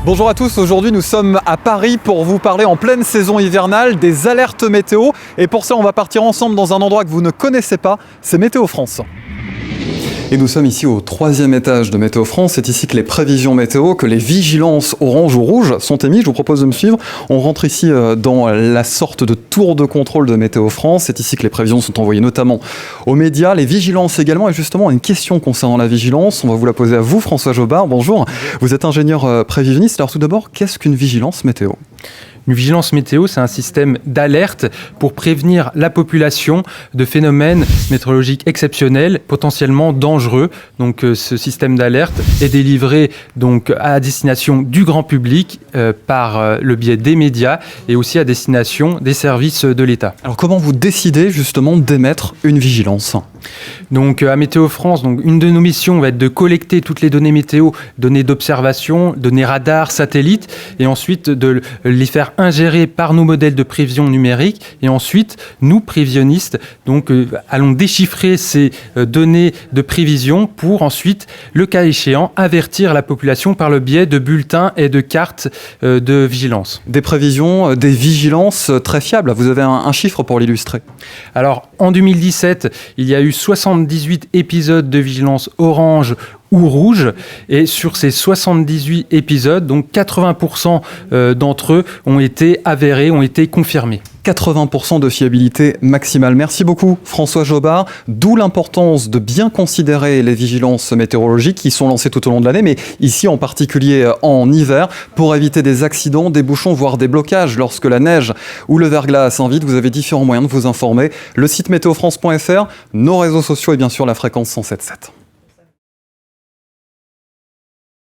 Bonjour à tous, aujourd'hui nous sommes à Paris pour vous parler en pleine saison hivernale des alertes météo. Et pour ça on va partir ensemble dans un endroit que vous ne connaissez pas, c'est Météo France. Et nous sommes ici au 3e étage de Météo France. C'est ici que les prévisions météo, que les vigilances orange ou rouge sont émises. Je vous propose de me suivre. On rentre ici dans la sorte de tour de contrôle de Météo France. C'est ici que les prévisions sont envoyées notamment aux médias, les vigilances également. Et justement, une question concernant la vigilance, on va vous la poser à vous, François Jobard. Bonjour. Vous êtes ingénieur prévisionniste. Alors tout d'abord, qu'est-ce qu'une vigilance météo ? Une vigilance météo, c'est un système d'alerte pour prévenir la population de phénomènes météorologiques exceptionnels, potentiellement dangereux. Donc, ce système d'alerte est délivré donc à destination du grand public par le biais des médias et aussi à destination des services de l'État. Alors, comment vous décidez justement d'émettre une vigilance ? Donc, à Météo France, donc, une de nos missions va être de collecter toutes les données météo, données d'observation, données radar, satellites, et ensuite de les faire ingérés par nos modèles de prévision numérique. Et ensuite, nous, prévisionnistes, donc, allons déchiffrer ces données de prévision pour ensuite, le cas échéant, avertir la population par le biais de bulletins et de cartes de vigilance. Des prévisions, des vigilances très fiables. Vous avez un chiffre pour l'illustrer ? Alors, en 2017, il y a eu 78 épisodes de vigilance orange ou rouge, et sur ces 78 épisodes, donc 80% d'entre eux ont été avérés, ont été confirmés. 80% de fiabilité maximale. Merci beaucoup François Jobard, d'où l'importance de bien considérer les vigilances météorologiques qui sont lancées tout au long de l'année, mais ici en particulier en hiver, pour éviter des accidents, des bouchons, voire des blocages lorsque la neige ou le verglas s'invite. Vous avez différents moyens de vous informer. Le site météofrance.fr, nos réseaux sociaux et bien sûr la fréquence 107.7.